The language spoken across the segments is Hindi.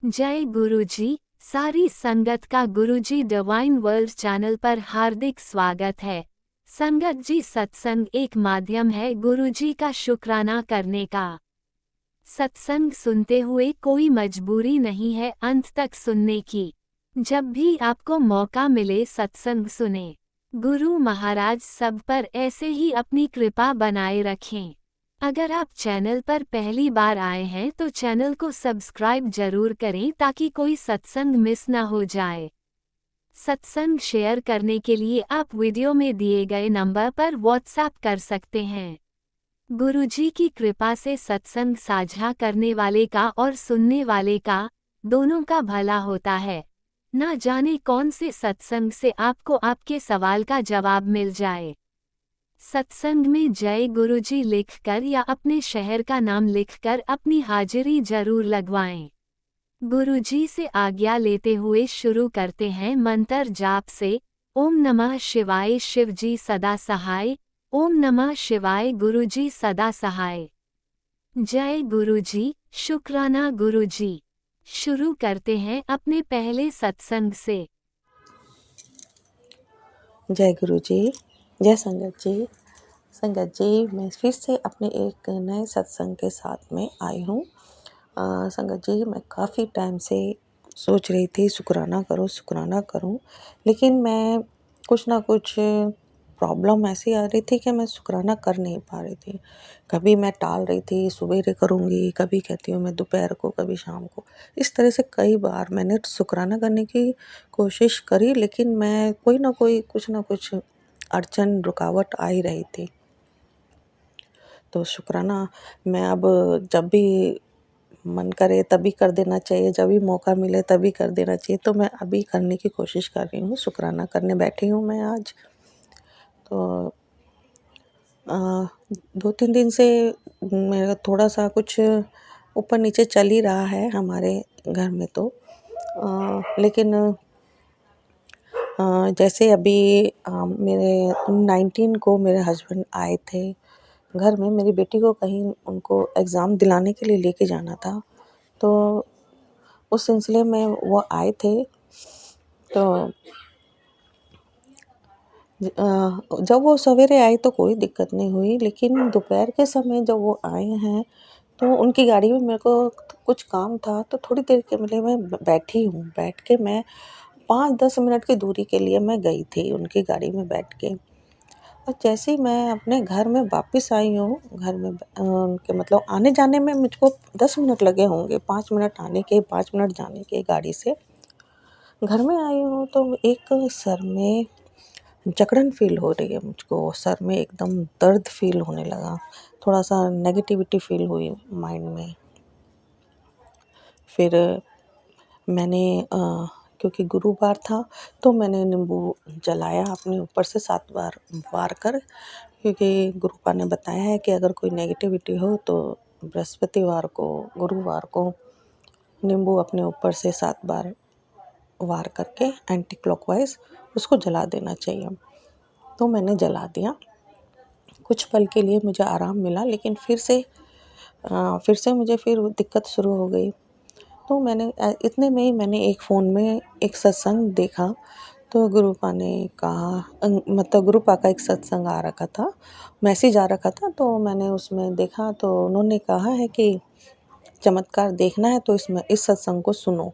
जय गुरुजी। सारी संगत का गुरुजी डिवाइन वर्ल्ड चैनल पर हार्दिक स्वागत है। संगत जी, सत्संग एक माध्यम है गुरुजी का शुक्राना करने का। सत्संग सुनते हुए कोई मजबूरी नहीं है अंत तक सुनने की। जब भी आपको मौका मिले सत्संग सुने। गुरु महाराज सब पर ऐसे ही अपनी कृपा बनाए रखें। अगर आप चैनल पर पहली बार आए हैं तो चैनल को सब्सक्राइब जरूर करें ताकि कोई सत्संग मिस न हो जाए। सत्संग शेयर करने के लिए आप वीडियो में दिए गए नंबर पर व्हाट्सएप कर सकते हैं। गुरुजी की कृपा से सत्संग साझा करने वाले का और सुनने वाले का, दोनों का भला होता है। ना जाने कौन से सत्संग से आपको आपके सवाल का जवाब मिल जाए। सत्संग में जय गुरुजी लिखकर या अपने शहर का नाम लिखकर अपनी हाजिरी जरूर लगवाएं। गुरुजी से आज्ञा लेते हुए शुरू करते हैं मंत्र जाप से। ओम नमः शिवाय शिवजी सदा सहाय। ओम नमः शिवाय गुरुजी सदा सहाय। जय गुरुजी, शुक्राना गुरुजी। शुरू करते हैं अपने पहले सत्संग से। जय गुरु जी। जय संगत जी। संगत जी, मैं फिर से अपने एक नए सत्संग के साथ में आई हूँ। संगत जी, मैं काफ़ी टाइम से सोच रही थी शुक्राना करूँ, लेकिन मैं कुछ ना कुछ प्रॉब्लम ऐसी आ रही थी कि मैं शुक्राना कर नहीं पा रही थी। कभी मैं टाल रही थी, सुबेरे करूँगी, कभी कहती हूँ मैं दोपहर को, कभी शाम को। इस तरह से कई बार मैंने शुक्राना करने की कोशिश करी, लेकिन मैं कोई ना कोई कुछ ना कुछ अड़चन रुकावट आ ही रही थी। तो शुक्राना मैं अब जब भी मन करे तभी कर देना चाहिए, जब भी मौका मिले तभी कर देना चाहिए। तो मैं अभी करने की कोशिश कर रही हूँ, शुक्राना करने बैठी हूँ मैं आज। तो 2-3 दिन से मेरा थोड़ा-सा कुछ ऊपर नीचे चल ही रहा है हमारे घर में तो। लेकिन जैसे अभी मेरे 19 को मेरे हस्बैंड आए थे घर में। मेरी बेटी को कहीं उनको एग्ज़ाम दिलाने के लिए लेके जाना था, तो उस सिलसिले में वो आए थे। तो जब वो सवेरे आए तो कोई दिक्कत नहीं हुई, लेकिन दोपहर के समय जब वो आए हैं तो उनकी गाड़ी में मेरे को कुछ काम था, तो थोड़ी देर के लिए मैं बैठी हूँ। बैठ के मैं 5-10 मिनट की दूरी के लिए मैं गई थी उनकी गाड़ी में बैठ के। और जैसे ही मैं अपने घर में वापस आई हूँ, घर में उनके मतलब आने-जाने में मुझको 10 मिनट लगे होंगे, 5 मिनट आने के, 5 मिनट जाने के गाड़ी से। घर में आई हूँ तो एक सर में जकड़न फ़ील हो रही है मुझको, सर में एकदम दर्द फ़ील होने लगा, थोड़ा-सा नेगेटिविटी फ़ील हुई माइंड में। फिर मैंने क्योंकि गुरुवार था तो मैंने नींबू जलाया अपने ऊपर से 7 बार वार कर, क्योंकि गुरुपा ने बताया है कि अगर कोई नेगेटिविटी हो तो बृहस्पतिवार को, गुरुवार को नींबू अपने ऊपर से 7 बार वार करके एंटी क्लॉकवाइज़ उसको जला देना चाहिए। तो मैंने जला दिया। कुछ पल के लिए मुझे आराम मिला, लेकिन फिर से मुझे फिर दिक्कत शुरू हो गई। तो मैंने इतने में ही मैंने एक फ़ोन में एक सत्संग देखा। तो गुरुपा ने कहा मतलब गुरुपा का एक सत्संग आ रखा था, मैसेज आ रखा था। तो मैंने उसमें देखा तो उन्होंने कहा है कि चमत्कार देखना है तो इसमें इस सत्संग को सुनो।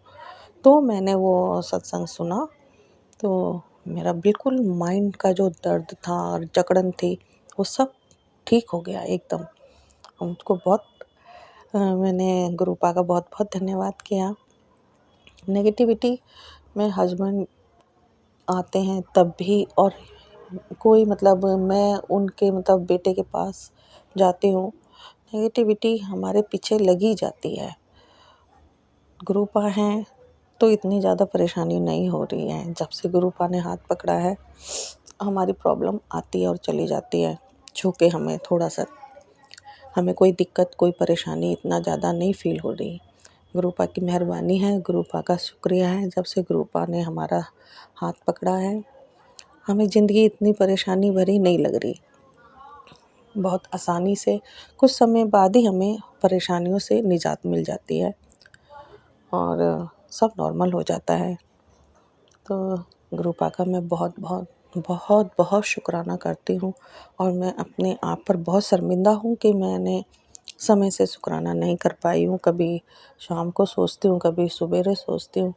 तो मैंने वो सत्संग सुना, तो मेरा बिल्कुल माइंड का जो दर्द था और जकड़न थी वो सब ठीक हो गया एकदम। मुझको बहुत मैंने गुरुपा का बहुत-बहुत धन्यवाद किया। नेगेटिविटी में हस्बैंड आते हैं तब भी, और कोई मतलब मैं उनके मतलब बेटे के पास जाती हूँ, नेगेटिविटी हमारे पीछे लगी जाती है। गुरुपा हैं तो इतनी ज़्यादा परेशानी नहीं हो रही है। जब से गुरुपा ने हाथ पकड़ा है हमारी प्रॉब्लम आती है और चली जाती है। छू के हमें थोड़ा-सा, हमें कोई दिक्कत, कोई परेशानी इतना ज़्यादा नहीं फ़ील हो रही। गुरुपा की मेहरबानी है, गुरुपा का शुक्रिया है, जब से गुरुपा ने हमारा हाथ पकड़ा है, हमें ज़िंदगी इतनी परेशानी भरी नहीं लग रही। बहुत आसानी से कुछ समय बाद ही हमें परेशानियों से निजात मिल जाती है। और सब नॉर्मल हो जाता है। तो गुरुपा का मैं बहुत बहुत बहुत बहुत शुक्राना करती हूँ और मैं अपने आप पर बहुत शर्मिंदा हूँ कि मैंने समय से शुक्राना नहीं कर पाई हूँ। कभी शाम को सोचती हूँ, कभी सवेरे सोचती हूँ।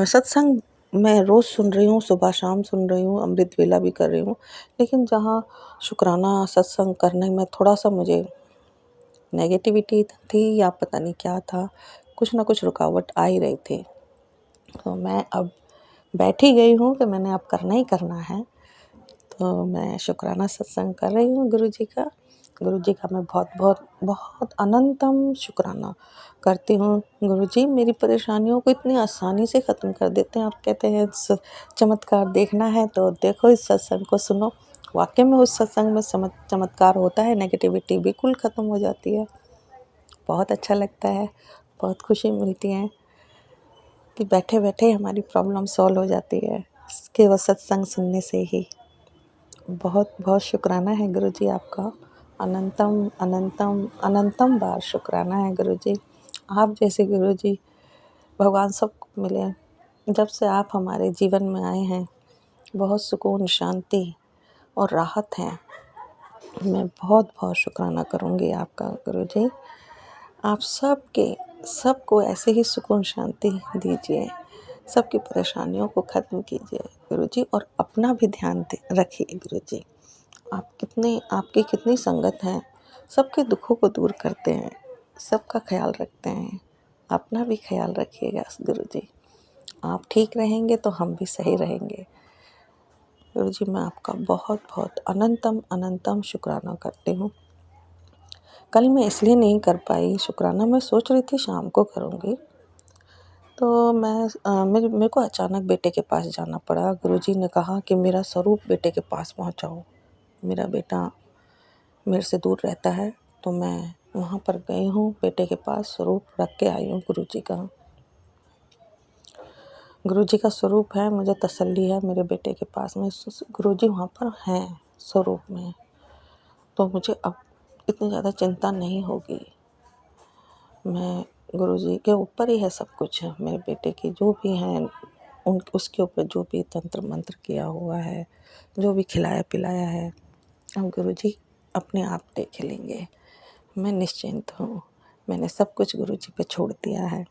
सत्संग मैं रोज़ सुन रही हूँ, सुबह शाम सुन रही हूँ, अमृत वेला भी कर रही हूँ, लेकिन जहाँ शुक्राना सत्संग करने में थोड़ा-सा मुझे नेगेटिविटी थी या पता नहीं क्या था, कुछ ना कुछ रुकावट आ ही रही थी। तो मैं अब बैठ ही गई हूँ कि मैंने अब करना ही करना है। तो मैं शुक्राना सत्संग कर रही हूँ गुरुजी का। गुरुजी का मैं बहुत बहुत बहुत अनंतम शुक्राना करती हूँ। गुरुजी मेरी परेशानियों को इतनी आसानी से ख़त्म कर देते हैं। आप कहते हैं चमत्कार देखना है तो देखो, इस सत्संग को सुनो। वाक़ई में उस सत्संग में चमत्कार होता है, नेगेटिविटी बिल्कुल ख़त्म हो जाती है। बहुत अच्छा लगता है, बहुत खुशी मिलती है कि बैठे-बैठे हमारी प्रॉब्लम सॉल्व हो जाती है, केवल सत्संग सुनने से ही। बहुत बहुत शुक्राना है गुरुजी आपका। अनंतम अनंतम अनंतम बार शुक्राना है गुरुजी। आप जैसे गुरुजी भगवान सबको मिले। जब से आप हमारे जीवन में आए हैं, बहुत सुकून, शांति और राहत है। मैं बहुत बहुत शुक्राना करूँगी आपका गुरुजी। आप सबको ऐसे ही सुकून शांति दीजिए, सबकी परेशानियों को ख़त्म कीजिए गुरुजी, और अपना भी ध्यान रखिए गुरुजी। आपकी कितनी संगत है, सबके दुखों को दूर करते हैं, सबका ख्याल रखते हैं। अपना भी ख्याल रखिएगा गुरुजी। आप ठीक रहेंगे तो हम भी सही रहेंगे। गुरुजी मैं आपका बहुत बहुत अनंतम अनंतम शुक्राना करती हूँ। कल मैं इसलिए नहीं कर पाई शुक्राना, मैं सोच रही थी शाम को करूँगी। तो मेरे को अचानक बेटे के पास जाना पड़ा। गुरुजी ने कहा कि मेरा स्वरूप बेटे के पास पहुँचाओ। मेरा बेटा मेरे से दूर रहता है, तो मैं वहाँ पर गई हूँ, बेटे के पास स्वरूप रख के आई हूँ गुरुजी का। गुरुजी का स्वरूप है, मुझे तसल्ली है मेरे बेटे के पास में गुरुजी वहाँ पर हैं स्वरूप में, तो मुझे अब इतनी ज़्यादा चिंता नहीं होगी। मैं गुरुजी के ऊपर ही है सब कुछ। मेरे बेटे की जो भी हैं उसके ऊपर जो भी तंत्र मंत्र किया हुआ है, जो भी खिलाया पिलाया है, अब गुरुजी अपने आप देख लेंगे। मैं निश्चिंत हूँ। मैंने सब कुछ गुरुजी पे छोड़ दिया है,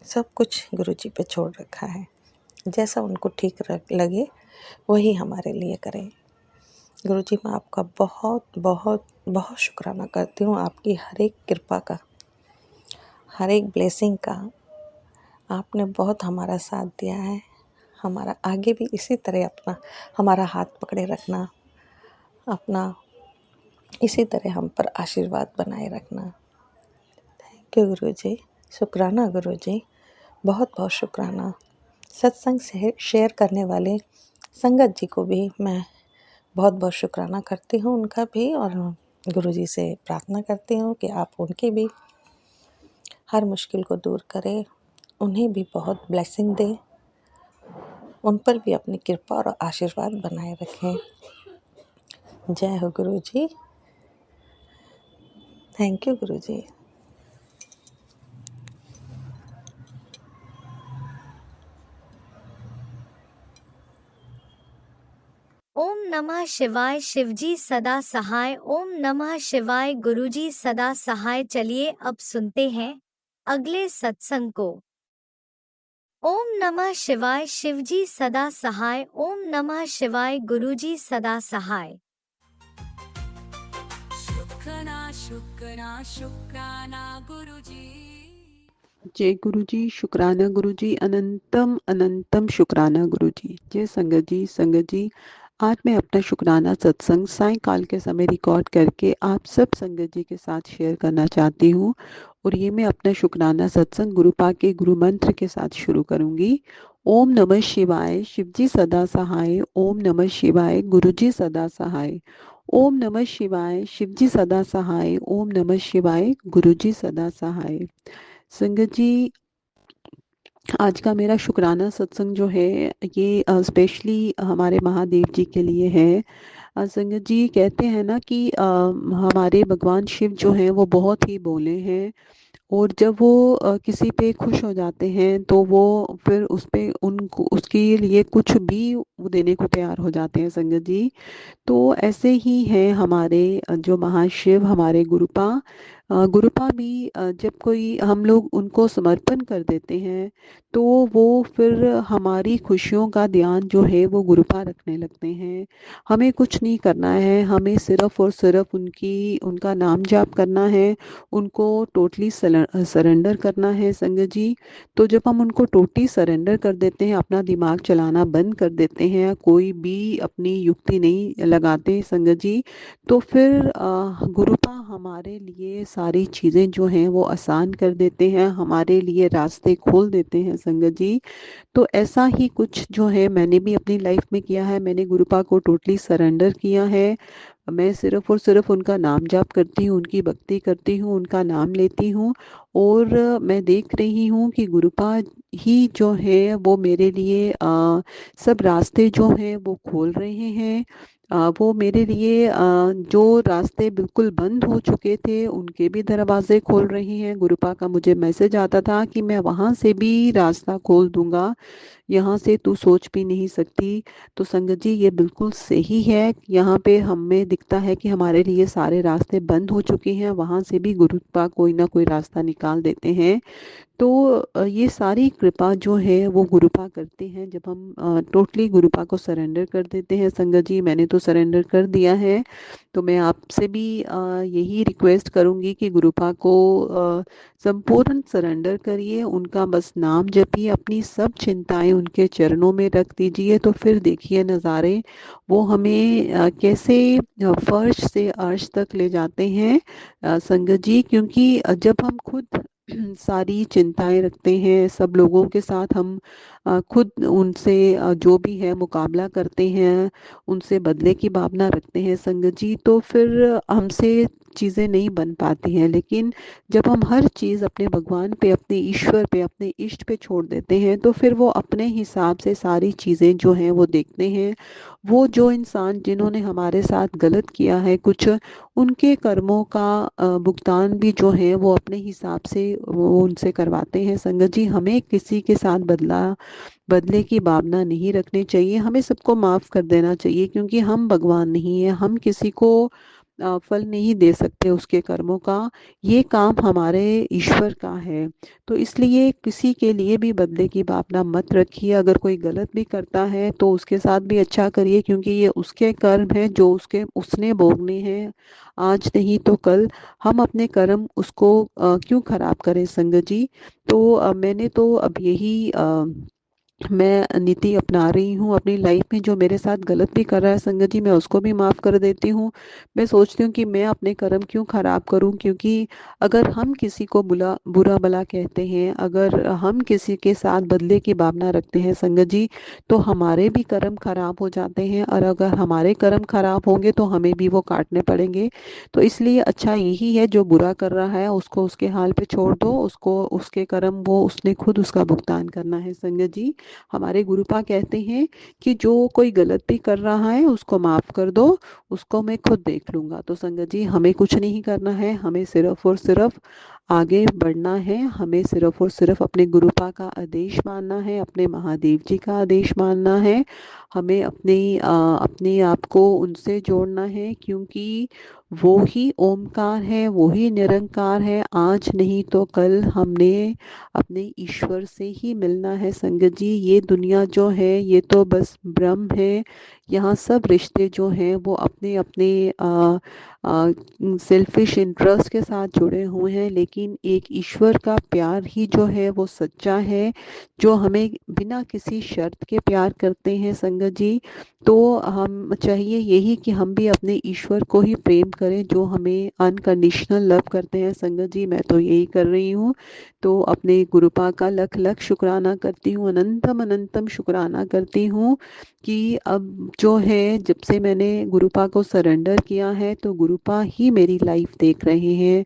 सब कुछ गुरुजी पे छोड़ रखा है। जैसा उनको ठीक लगे वही हमारे लिए करें। गुरुजी मैं आपका बहुत बहुत बहुत शुक्राना करती हूँ, आपकी हर एक कृपा का, हर एक ब्लेसिंग का। आपने बहुत हमारा साथ दिया है। हमारा आगे भी इसी तरह हमारा हाथ पकड़े रखना, अपना इसी तरह हम पर आशीर्वाद बनाए रखना। थैंक यू गुरुजी। शुक्राना गुरुजी, बहुत बहुत शुक्राना। सत्संग से शेयर करने वाले संगत जी को भी मैं बहुत बहुत शुक्राना करती हूँ, उनका भी, और गुरुजी से प्रार्थना करती हूँ कि आप उनकी भी हर मुश्किल को दूर करें, उन्हें भी बहुत ब्लेसिंग दें, उन पर भी अपनी कृपा और आशीर्वाद बनाए रखें। जय हो गुरुजी। थैंक यू गुरुजी। ओम नमः शिवाय। शिवजी सदा सहाय। ओम नमः शिवाय। गुरुजी सदा सहाय। चलिए अब सुनते हैं अगले सत्संग को। ओम नमः शिवाय। शिवजी सदा सहाय। ओम नमः शिवाय। गुरुजी सदा सहाय। शुक्राना शुक्राना शुक्राना गुरुजी। जय गुरुजी। शुक्राना गुरुजी। अनंतम अनंतम शुक्राना गुरुजी। जय संगत जी आज मैं अपना शुक्राना सत्संग सायंकाल के समय रिकॉर्ड करके आप सब संगत जी के साथ शेयर करना चाहती हूँ। और ये मैं अपना शुक्राना सत्संग गुरुपा के गुरु मंत्र के साथ शुरू करूँगी। ओम नमः शिवाय। शिवजी सदा सहाय। ओम नमः शिवाय। गुरुजी सदा सहाय। ओम नमः शिवाय। शिवजी सदा सहाय। ओम नमः शिवाय। गुरुजी सदा सहाय। संगत जी आज का मेरा शुक्राना सत्संग जो है ये स्पेशली हमारे महादेव जी के लिए है। संगत जी कहते हैं ना कि हमारे भगवान शिव जो हैं वो बहुत ही भोले हैं और जब वो किसी पे खुश हो जाते हैं तो वो फिर उस पे उनको उसके लिए कुछ भी वो देने को तैयार हो जाते हैं संगत जी। तो ऐसे ही हैं हमारे जो महाशिव हमारे गुरुपा। गुरुपा भी जब कोई हम लोग उनको समर्पण कर देते हैं तो वो फिर हमारी खुशियों का ध्यान जो है वो गुरुपा रखने लगते हैं। हमें कुछ नहीं करना है, हमें सिर्फ और सिर्फ उनका नाम जाप करना है, उनको टोटली सरेंडर करना है संगत जी। तो जब हम उनको टोटली सरेंडर कर देते हैं, अपना दिमाग चलाना बंद कर देते हैं, कोई भी अपनी युक्ति नहीं लगाते संगत जी, तो फिर गुरुपा हमारे लिए सारी चीज़ें जो हैं वो आसान कर देते हैं, हमारे लिए रास्ते खोल देते हैं संगत जी। तो ऐसा ही कुछ जो है मैंने भी अपनी लाइफ में किया है। मैंने गुरुपा को टोटली सरेंडर किया है। मैं सिर्फ और सिर्फ उनका नाम जाप करती हूँ, उनकी भक्ति करती हूँ, उनका नाम लेती हूँ। और मैं देख रही हूँ कि गुरुपा ही जो है वो मेरे लिए सब रास्ते जो हैं वो खोल रहे हैं। वो मेरे लिए जो रास्ते बिल्कुल बंद हो चुके थे उनके भी दरवाजे खोल रही हैं। गुरुपा का मुझे मैसेज आता था कि मैं वहाँ से भी रास्ता खोल दूंगा, यहाँ से तू सोच भी नहीं सकती। तो संगत जी ये बिल्कुल सही है। यहाँ पे हमें दिखता है कि हमारे लिए सारे रास्ते बंद हो चुके हैं, वहाँ से भी गुरुपा कोई ना कोई रास्ता निकाल देते हैं। तो ये सारी कृपा जो है वो गुरुपा करते हैं जब हम टोटली गुरुपा को सरेंडर कर देते हैं संगत जी। मैंने तो सरेंडर कर दिया है। तो मैं आपसे भी यही रिक्वेस्ट करूंगी कि गुरुपा को संपूर्ण सरेंडर करिए, उनका बस नाम जपिए, अपनी सब चिंताएं उनके चरणों में रख दीजिए। तो फिर देखिए नज़ारे वो हमें कैसे फर्श से अर्श तक ले जाते हैं संगत जी। क्योंकि जब हम खुद सारी चिंताएं रखते हैं, सब लोगों के साथ हम खुद उनसे जो भी है मुकाबला करते हैं, उनसे बदले की भावना रखते हैं संगत जी, तो फिर हमसे चीज़ें नहीं बन पाती हैं। लेकिन जब हम हर चीज़ अपने भगवान पे, अपने ईश्वर पे, अपने इष्ट पे छोड़ देते हैं तो फिर वो अपने हिसाब से सारी चीज़ें जो हैं वो देखते हैं। वो जो इंसान जिन्होंने हमारे साथ गलत किया है कुछ, उनके कर्मों का भुगतान भी जो है वो अपने हिसाब से वो उनसे करवाते हैं संगत जी। हमें किसी के साथ बदले की भावना नहीं रखनी चाहिए, हमें सबको माफ़ कर देना चाहिए। क्योंकि हम भगवान नहीं हैं, हम किसी को फल नहीं दे सकते उसके कर्मों का। ये काम हमारे ईश्वर का है। तो इसलिए किसी के लिए भी बदले की भावना मत रखिए। अगर कोई गलत भी करता है तो उसके साथ भी अच्छा करिए, क्योंकि ये उसके कर्म है जो उसने भोगने हैं, आज नहीं तो कल। हम अपने कर्म उसको क्यों खराब करें संगत जी। तो मैंने तो अब यही मैं नीति अपना रही हूँ अपनी लाइफ में। जो मेरे साथ गलत भी कर रहा है संगत जी, मैं उसको भी माफ़ कर देती हूँ। मैं सोचती हूँ कि मैं अपने कर्म क्यों खराब करूँ। क्योंकि अगर हम किसी को बुरा भला कहते हैं, अगर हम किसी के साथ बदले की भावना रखते हैं संगत जी, तो हमारे भी कर्म खराब हो जाते हैं। और अगर हमारे कर्म खराब होंगे तो हमें भी वो काटने पड़ेंगे। तो इसलिए अच्छा यही है, जो बुरा कर रहा है उसको उसके हाल पे छोड़ दो, उसको उसके कर्म वो उसने खुद उसका भुगतान करना है संगत जी। हमारे गुरुपा कहते हैं कि जो कोई गलत भी कर रहा है उसको माफ़ कर दो, उसको मैं खुद देख लूँगा। तो संगत जी हमें कुछ नहीं करना है, हमें सिर्फ और सिर्फ आगे बढ़ना है। हमें सिर्फ और सिर्फ अपने गुरुपा का आदेश मानना है, अपने महादेव जी का आदेश मानना है। हमें अपने आप को उनसे जोड़ना है, क्योंकि वो ही ओमकार है, वो ही निरंकार है। आज नहीं तो कल हमने अपने ईश्वर से ही मिलना है संगत जी। ये दुनिया जो है ये तो बस भ्रम है। यहाँ सब रिश्ते जो हैं वो अपने अपने सेल्फिश इंटरेस्ट के साथ जुड़े हुए हैं, लेकिन एक ईश्वर का प्यार ही जो है वो सच्चा है, जो हमें बिना किसी शर्त के प्यार करते हैं संगत जी। तो हम चाहिए यही कि हम भी अपने ईश्वर को ही प्रेम करें, जो हमें अनकंडीशनल लव करते हैं संगत जी। मैं तो यही कर रही हूँ। तो अपने गुरुपा का लख लख शुक्राना करती हूँ, अनंतम अनंतम शुक्राना करती हूँ कि अब जो है जब से मैंने गुरुपा को सरेंडर किया है तो गुरुपा ही मेरी लाइफ देख रहे हैं।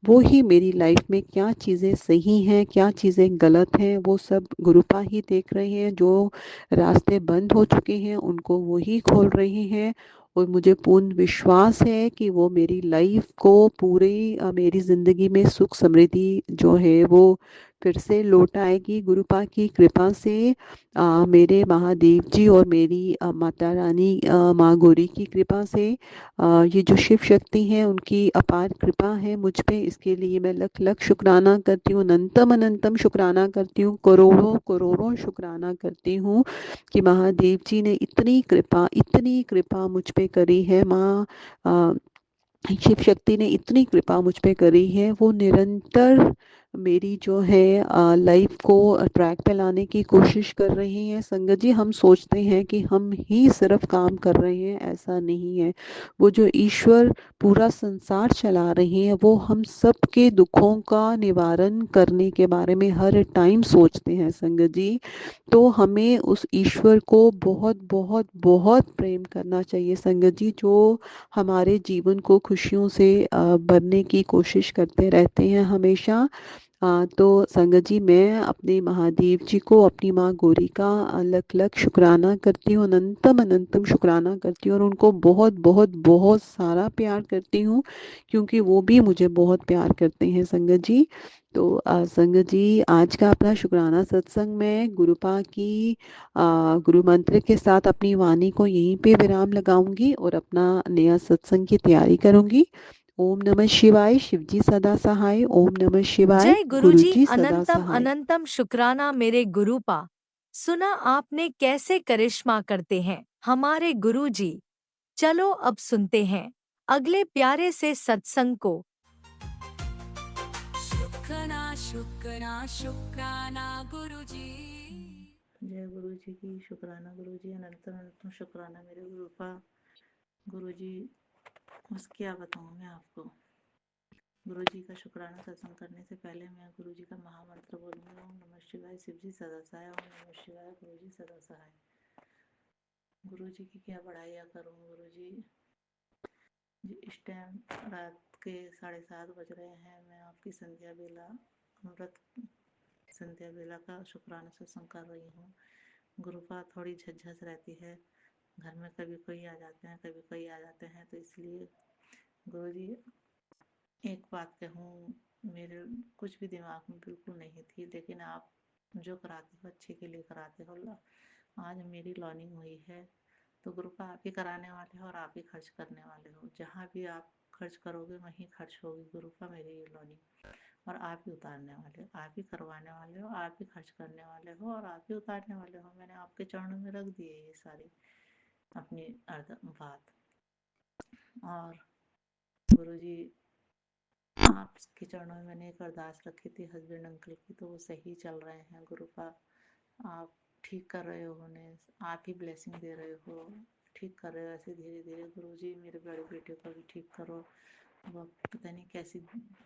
वो ही मेरी लाइफ में क्या चीज़ें सही हैं, क्या चीज़ें गलत हैं, वो सब गुरुपा ही देख रहे हैं। जो रास्ते बंद हो चुके हैं उनको वो ही खोल रहे हैं। और मुझे पूर्ण विश्वास है कि वो मेरी लाइफ को पूरी मेरी ज़िंदगी में सुख समृद्धि जो है वो फिर से लौट आएगी गुरुपा की कृपा से। मेरे महादेव जी और मेरी माता रानी माँ गौरी की कृपा से ये जो शिव शक्ति हैं उनकी अपार कृपा है मुझ पे, इसके लिए मैं लख लख शुक्राना करती हूँ, अनंतम अनंतम शुक्राना करती हूँ, करोड़ों करोड़ों शुक्राना करती हूँ कि महादेव जी ने इतनी कृपा मुझ पे करी है। माँ शिव शक्ति ने इतनी कृपा मुझ पे करी है, वो निरंतर मेरी जो है लाइफ को ट्रैक पे लाने की कोशिश कर रही हैं। संगत जी, हम सोचते हैं कि हम ही सिर्फ काम कर रहे हैं, ऐसा नहीं है। वो जो ईश्वर पूरा संसार चला रहे हैं, वो हम सब के दुखों का निवारण करने के बारे में हर टाइम सोचते हैं संगत जी। तो हमें उस ईश्वर को बहुत बहुत बहुत प्रेम करना चाहिए संगत जी, जो हमारे जीवन को खुशियों से भरने की कोशिश करते रहते हैं हमेशा। तो संगत जी, मैं अपने महादेव जी को, अपनी माँ गौरी का लख लख शुक्राना करती हूँ, अनंतम अनंतम शुक्राना करती हूँ और उनको बहुत बहुत बहुत सारा प्यार करती हूँ, क्योंकि वो भी मुझे बहुत प्यार करते हैं संगत जी। तो संगत जी, आज का अपना शुक्राना सत्संग में गुरुपा की गुरु मंत्र के साथ अपनी वाणी को यहीं पे विराम लगाऊंगी और अपना नया सत्संग की तैयारी करूंगी। ओम नमः शिवाय। शिवजी सदा सहाय। ओम नमः शिवाय। जय गुरुजी, गुरुजी सदा अनंतम सहाय। अनंतम शुक्राना मेरे गुरुपा। सुना आपने कैसे करिश्मा करते हैं हमारे गुरुजी। चलो अब सुनते हैं अगले प्यारे से सत्संग को। शुक्राना शुक्राना शुक्राना गुरुजी। जय गुरु जी की शुक्राना गुरु जी, अनंतम अनंतम शुक्राना मेरे गुरुपा। गुरु जी, बस क्या बताऊँ मैं आपको। गुरु जी का शुक्राना सत्संग करने से पहले मैं गुरु जी का महामंत्र बोलूँगी। ओम नमः शिवाय। शिव जी सदा सहाय। ओम नमः शिवाय। गुरु जी सदा सहाय। गुरु जी की क्या बढ़ाइया करूँ गुरु जी। इस टाइम रात के 7:30 बज रहे हैं। मैं आपकी संध्या बेला, अमृत संध्या बेला का शुक्राना सत्संग कर रही हूँ। गुरुपा थोड़ी झझस रहती है घर में, कभी कोई आ जाते हैं कभी कोई आ जाते हैं, तो इसलिए गुरु जी एक बात कहूँ, मेरे कुछ भी दिमाग में बिल्कुल नहीं थी, लेकिन आप जो कराते हो अच्छे के लिए कराते हो। आज मेरी लर्निंग हुई है, तो ग्रुप आप ही कराने वाले हो और आप ही खर्च करने वाले हो। जहाँ भी आप खर्च करोगे वहीं खर्च होगी ग्रुप मेरी ये लर्निंग। और आप ही उतारने वाले हो, आप ही करवाने वाले हो, आप ही खर्च करने वाले हो और आप ही उतारने वाले हो। मैंने आपके चरणों में रख दी है ये सारी अपनी अर्ध बात। और गुरु जी, आपके चरणों में मैंने एक अरदास रखी थी हस्बैंड अंकल की, तो वो सही चल रहे हैं गुरुपा। आप ठीक कर रहे हो उन्हें, आप ही ब्लेसिंग दे रहे हो, ठीक कर रहे हो ऐसे धीरे धीरे। गुरु जी, मेरे बड़े बेटे को भी ठीक करो। वो पता नहीं कैसी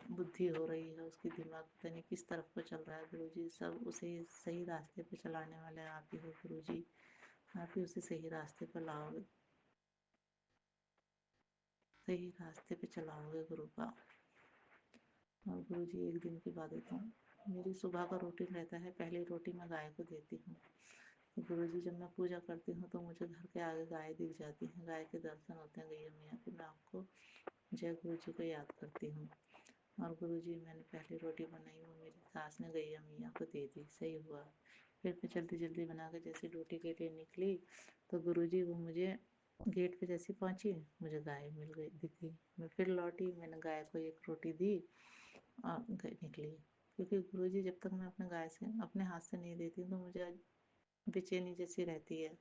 बुद्धि हो रही है उसकी, दिमाग पता नहीं किस तरफ को चल रहा है। गुरु जी, सब उसे सही रास्ते पे चलाने वाले आप ही हो गुरु जी। आप ही उसे सही रास्ते पर लाओगे, सही रास्ते पे चलाओगे गुरुपा। और गुरु जी, एक दिन की बात बताऊँ, मेरी सुबह का रूटीन रहता है, पहली रोटी मैं गाय को देती हूँ। तो गुरु जी, जब मैं पूजा करती हूँ तो मुझे घर के आगे गाय दिख जाती है, गाय के दर्शन होते हैं गैया मैया के। मैं आपको जय गुरु जी को याद करती हूँ। और गुरु जी, मैंने पहली रोटी बनाई, वो मेरी सास ने गैया मैया को दे दी, सही हुआ। फिर मैं जल्दी जल्दी बना के जैसे ड्यूटी के लिए निकली, तो गुरु जी वो मुझे गेट पे जैसी पहुँची, मुझे गाय मिल गई दिखी। मैं फिर लौटी, मैंने गाय को एक रोटी दी और निकली। क्योंकि गुरु जी, जब तक मैं अपने गाय से अपने हाथ से नहीं देती तो मुझे बेचैनी जैसी रहती है।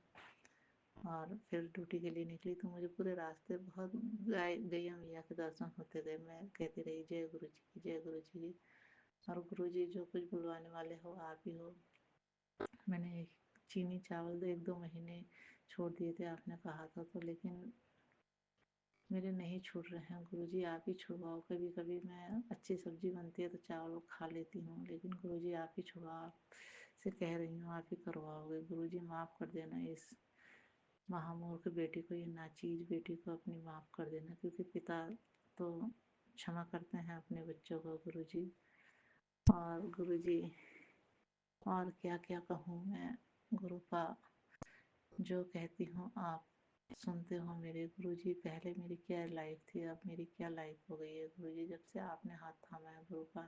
और फिर ड्यूटी के लिए निकली तो मुझे पूरे रास्ते बहुत गैया मैया के दर्शन होते गए। मैं कहती रही जय गुरु जी की, जय गुरु जी की। और गुरु जी, जो कुछ बुलवाने वाले हो आप ही हो। मैंने चीनी चावल 1-2 महीने छोड़ दिए थे, आपने कहा था तो, लेकिन मेरे नहीं छूट रहे हैं गुरु जी, आप ही छुड़वाओ। कभी कभी मैं अच्छी सब्जी बनती है तो चावल खा लेती हूँ, लेकिन गुरु जी आप ही छुड़वाओ। से कह रही हूँ, आप ही करवाओगे गुरु जी। माफ़ कर देना इस महामूर्ख बेटी को, ये नाचीज बेटी को अपनी माफ़ कर देना, क्योंकि पिता तो क्षमा करते हैं अपने बच्चों को गुरु जी। और गुरु जी, और क्या क्या कहूँ मैं गुरुपा, जो कहती हूँ आप सुनते हो मेरे गुरुजी, पहले मेरी क्या लाइफ थी, अब मेरी क्या लाइफ हो गई है गुरुजी। जब से आपने हाथ थामा है गुरु का,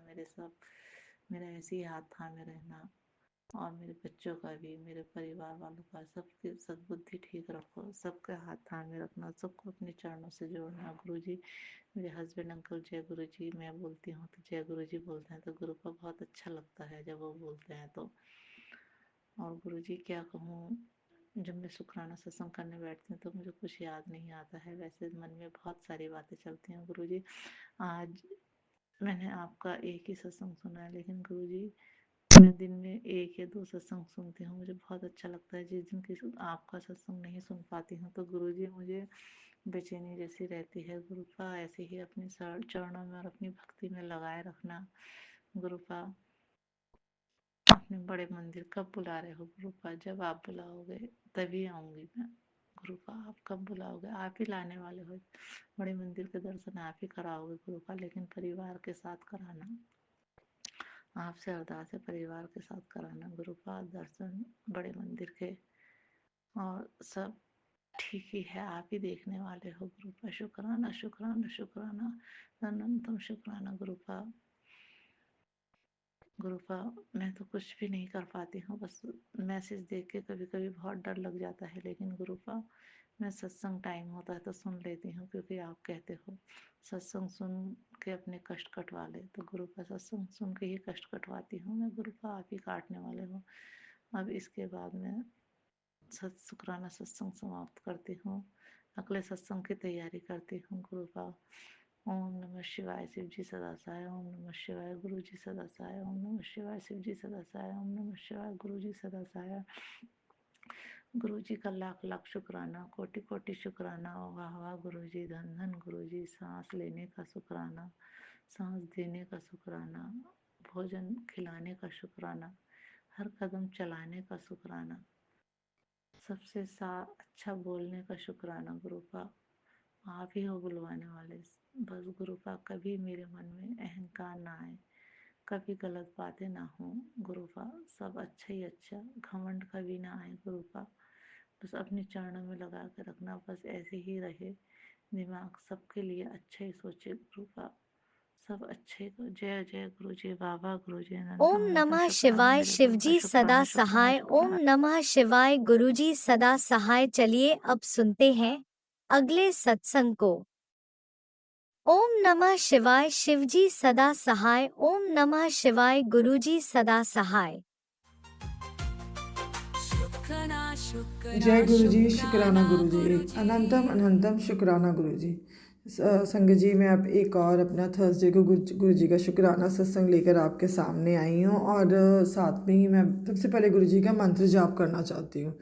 मेरा ऐसे ही हाथ थामे रहना, और मेरे बच्चों का भी, मेरे परिवार वालों का, सबकी सद्बुद्धि ठीक रखो, सबके हाथ थामे रखना, सबको अपने चरणों से जोड़ना गुरुजी। मेरे हस्बैंड अंकल जय गुरुजी, मैं बोलती हूँ तो जय गुरुजी बोलते हैं, तो गुरु का बहुत अच्छा लगता है जब वो बोलते हैं तो। और गुरुजी क्या कहूँ, जब मैं शुक्राना सत्संग करने बैठती हूँ तो मुझे कुछ याद नहीं आता है, वैसे मन में बहुत सारी बातें चलती हैं गुरुजी। आज मैंने आपका एक ही सत्संग सुना है, लेकिन गुरुजी मैं दिन में 1 या 2 सत्संग सुनती हूँ, मुझे बहुत अच्छा लगता है। जिस दिन आपका सत्संग नहीं सुन पाती हूँ तो गुरुजी मुझे बेचैनी जैसी रहती है। गुरु का ऐसे ही अपने चरणों में और अपनी भक्ति में लगाए रखना। गुरु का अपने बड़े मंदिर कब बुला रहे हो गुरु का? जब आप बुलाओगे तभी आऊँगी मैं। गुरु का आप कब बुलाओगे? आप ही लाने वाले हो। बड़े मंदिर के दर्शन आप ही कराओगे गुरु का, लेकिन परिवार के साथ कराना। आपसे अरदास है परिवार के साथ कराना गुरु का दर्शन बड़े मंदिर के। और सब ठीक ही है, आप ही देखने वाले हो गुरु का। शुक्राना शुक्राना शुक्राना, अनंतम शुक्राना गुरु का। गुरु का मैं तो कुछ भी नहीं कर पाती हूँ, बस मैसेज देख के कभी कभी बहुत डर लग जाता है, लेकिन गुरु का मैं सत्संग टाइम होता है तो सुन लेती हूँ, क्योंकि आप कहते हो सत्संग सुन के अपने कष्ट कटवा ले, तो गुरु का सत्संग सुन के ही कष्ट कटवाती हूँ मैं। गुरु का आप ही काटने वाले हो। अब इसके बाद मैं शुक्राना सत्संग समाप्त करती हूँ, अगले सत्संग की तैयारी करती हूँ गुरु का। ओम नमः शिवाय, शिव जी सदा सहाय। ओम नमः शिवाय, गुरु जी सदा सहाय। ओम नमः शिवाय, शिव जी सदा सहाय। ओम नमः शिवाय, गुरु जी सदा सहाय। गुरु जी का लाख लाख शुक्राना, कोटि कोटि शुक्राना। वाह वाह गुरु जी, धन धन गुरु जी। सांस लेने का शुक्राना, सांस देने का शुक्राना, भोजन खिलाने का शुक्राना, हर कदम चलाने का शुक्राना, सबसे अच्छा बोलने का शुक्राना गुरु का। आप ही हो बुलवाने वाले। बस गुरु का कभी मेरे मन में अहंकार ना आए, कभी गलत बातें ना हो गुरु का। सब अच्छा ही अच्छा, घमंड कभी ना आए गुरु का। बस अपने चरणों में लगा के रखना, बस ऐसे ही रहे दिमाग, सबके लिए अच्छा ही सोचे गुरु का। सब अच्छे को। जय जय गुरु जी, बाबा गुरु जी, ओम अनंतम अनंतम नमः शुक्राना शिवाय, मेरे गुरु का। शिवजी सदा शुक्राना शुक्राना सहाय। ओम शुक्राना। नमः शिवाय, गुरुजी सदा सहाय। चलिए अब सुनते हैं अगले सत्संग को। ओम नमः शिवाय, शिवजी सदा सहाय। ओम नमः शिवाय, गुरुजी सदा सहाय। शुक्राना जय शुक्राना गुरु जी, शुक्राना शुक्राना गुरु जी, गुरुजी। अनंतम अनंतम शुक्राना गुरु जी। संगत जी, मैं अब एक और अपना थर्सडे को गुरु जी का शुक्राना सत्संग लेकर आपके सामने आई हूँ, और साथ में ही मैं सबसे पहले गुरु जी का मंत्र जाप करना चाहती हूँ।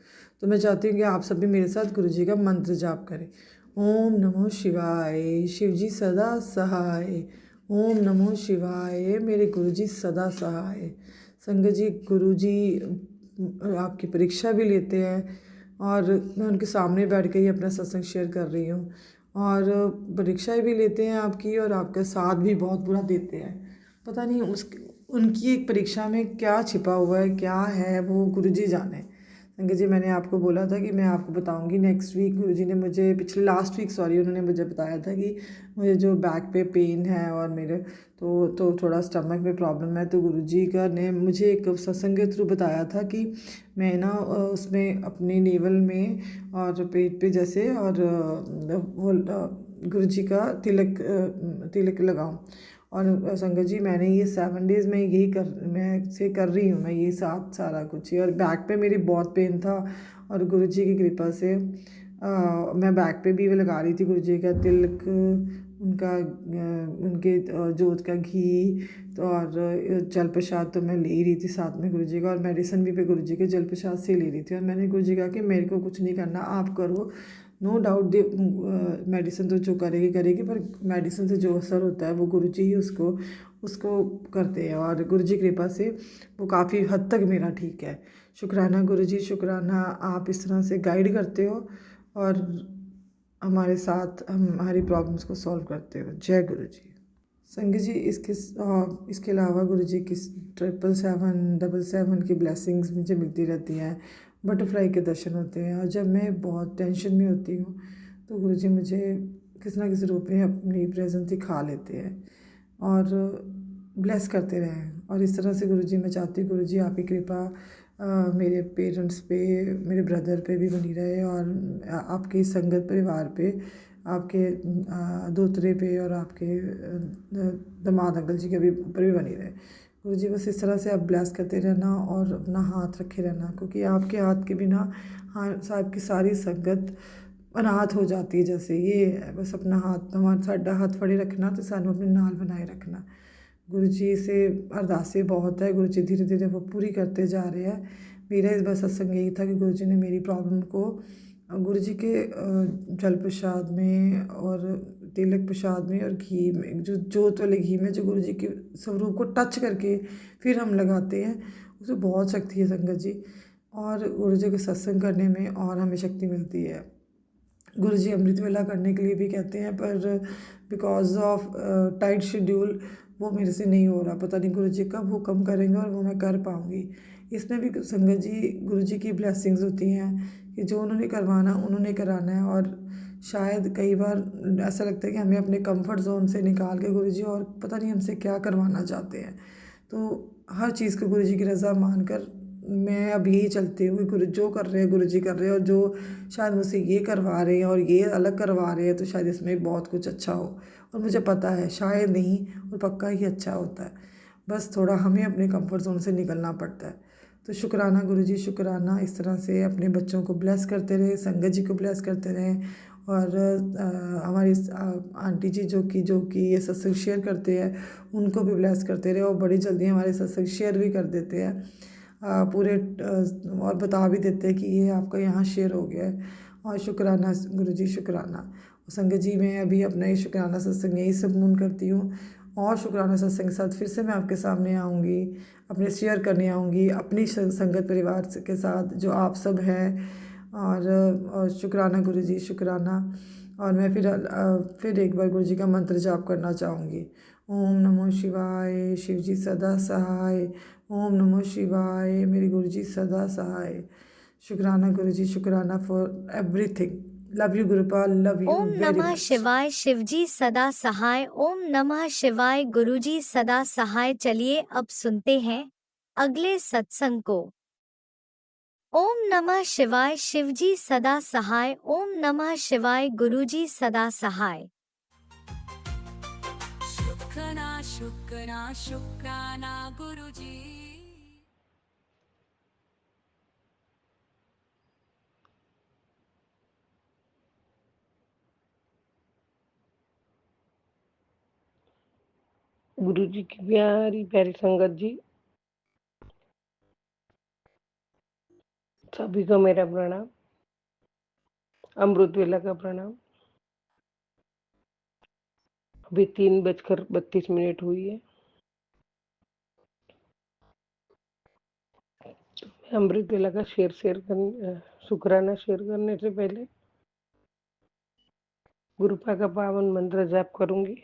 तो मैं चाहती हूँ कि आप सभी मेरे साथ गुरु जी का मंत्र जाप करें। ओम नमो शिवाय, शिव जी सदा सहाय। ओम नमो शिवाय, मेरे गुरु जी सदा सहाय। संगत जी, गुरु जी आपकी परीक्षा भी लेते हैं, और मैं उनके सामने बैठ के ही अपना सत्संग शेयर कर रही हूँ, और परीक्षाएं भी लेते हैं आपकी, और आपका साथ भी बहुत बुरा देते हैं। पता नहीं उनकी एक परीक्षा में क्या छिपा हुआ है, क्या है वो गुरुजी जाने। संगत जी, मैंने आपको बोला था कि मैं आपको बताऊंगी नेक्स्ट वीक। गुरुजी ने मुझे लास्ट वीक उन्होंने मुझे बताया था कि मुझे जो बैक पे पेन है, और मेरे तो थोड़ा स्टमक में प्रॉब्लम है, तो गुरुजी का ने मुझे एक सत्संग के थ्रू बताया था कि मैं ना उसमें अपने नेवल में और पेट पे जैसे, और वो गुरुजी का तिलक लगाऊं। और संगत जी, मैंने ये 7 डेज़ में यही कर रही हूँ, मैं ये सारा कुछ ही। और बैक पे मेरी बहुत पेन था, और गुरुजी की कृपा से मैं बैक पे भी लगा रही थी गुरुजी का तिलक, उनके जोत का घी, तो और जल प्रसाद तो मैं ले ही रही थी साथ में गुरुजी का, और मेडिसिन भी पे गुरुजी के जल प्रसाद से ले रही थी। और मैंने गुरुजी कहा कि मेरे को कुछ नहीं करना, आप करो। नो डाउट मेडिसिन तो जो करेगी, पर मेडिसिन से जो असर होता है वो गुरुजी ही उसको करते हैं, और गुरुजी की कृपा से वो काफ़ी हद तक मेरा ठीक है। शुक्राना गुरुजी, शुक्राना, आप इस तरह से गाइड करते हो और हमारे साथ हमारी प्रॉब्लम्स को सॉल्व करते हो। जय गुरु जी। संगत जी, इसके अलावा गुरु जी की 777 की ब्लेसिंग्स मुझे मिलती रहती हैं, बटरफ्लाई के दर्शन होते हैं। और जब मैं बहुत टेंशन में होती हूँ तो गुरुजी मुझे किसी ना किसी रूप में अपनी प्रेजेंस दिखा लेते हैं और ब्लेस करते रहें। और इस तरह से गुरुजी मैं चाहती हूँ गुरुजी आपकी कृपा मेरे पेरेंट्स पे, मेरे ब्रदर पे भी बनी रहे और आपकी संगत परिवार पे, आपके दोतरे पे और आपके दामाद अंकल जी के भी ऊपर भी बनी रहे। गुरुजी बस इस तरह से आप ब्लेस करते रहना और अपना हाथ रखे रहना, क्योंकि आपके हाथ के बिना हाँ साहब की सारी संगत अनाथ हो जाती है। जैसे ये है, बस अपना हाथ हमारा साडा हाथ फड़े रखना तो सानू अपने नाल बनाए रखना। गुरु जी से अरदासें बहुत है, गुरु जी धीरे धीरे वो पूरी करते जा रहे हैं। मेरा इस बार सत्संग यही था कि गुरु जी ने मेरी प्रॉब्लम को गुरु जी के जल प्रसाद में और तिलक प्रसाद में और घी में, जो जोत वाले घी में जो गुरु जी के स्वरूप को टच करके फिर हम लगाते हैं, उसमें बहुत शक्ति है संगत जी। और गुरु जी के सत्संग करने में और हमें शक्ति मिलती है। गुरु जी अमृत वेला करने के लिए भी कहते हैं, पर बिकॉज ऑफ टाइट शेड्यूल वो मेरे से नहीं हो रहा। पता नहीं गुरु जी कब हुक्म करेंगे और वो मैं कर पाऊँगी। इसमें भी संगत जी गुरु जी की ब्लेसिंग्स होती हैं कि जो उन्होंने करवाना उन्होंने कराना है। और शायद कई बार ऐसा लगता है कि हमें अपने कंफर्ट जोन से निकाल के गुरु जी और पता नहीं हमसे क्या करवाना चाहते हैं। तो हर चीज़ को गुरु जी की रज़ा मानकर मैं अब यही चलती हूँ कि गुरु जो कर रहे हैं गुरु जी कर रहे हैं, और जो शायद मुझसे ये करवा रहे हैं और ये अलग करवा रहे हैं तो शायद इसमें बहुत कुछ अच्छा हो। और मुझे पता है शायद नहीं और पक्का ही अच्छा होता है, बस थोड़ा हमें अपने कंफर्ट जोन से निकलना पड़ता है। तो शुक्राना गुरु जी, शुक्राना। इस तरह से अपने बच्चों को ब्लेस करते रहे, संगत जी को ब्लेस करते रहें। और हमारी आंटी जी जो कि ये सत्संग शेयर करते हैं उनको भी ब्लेस करते रहे, और बड़ी जल्दी हमारे सत्संग शेयर भी कर देते हैं पूरे और बता भी देते हैं कि ये आपका यहाँ शेयर हो गया है। और शुक्राना गुरुजी, शुक्राना। संगत जी मैं अभी अपना ये शुक्राना सत्संग यही समून करती हूँ, और शुक्राना सत्संग के साथ फिर से मैं आपके सामने आऊँगी, अपने शेयर करने आऊँगी अपनी संगत परिवार के साथ जो आप सब हैं। और शुक्राना गुरुजी, शुक्राना। और मैं फिर एक बार गुरुजी का मंत्र जाप करना चाहूँगी। ओम नमो शिवाय, शिव जी सदा सहाय। ओम नमो शिवाय, मेरे गुरु जी सदा सहाय। शुक्राना गुरु जी, शुक्राना for everything. Love you Gurupal, love you Om very नमः मच। शिवाय, शिवजी सदा सहाय। ओम नमः शिवाय, गुरुजी सदा सहाय। चलिए अब सुनते हैं अगले सत्संग को। ओम नमः शिवाय, शिवजी सदा सहाय। ओम नमः शिवाय, गुरुजी सदा सहाय। शुक्राना शुक्राना शुक्राना गुरुजी। गुरु जी की प्यारी प्यारी संगत जी, सभी को मेरा प्रणाम, अमृत वेला का प्रणाम। अभी 3:32 हुई है। अमृत वेला का शुक्राना शेयर करने से पहले गुरुपा का पावन मंत्र जाप करूंगी।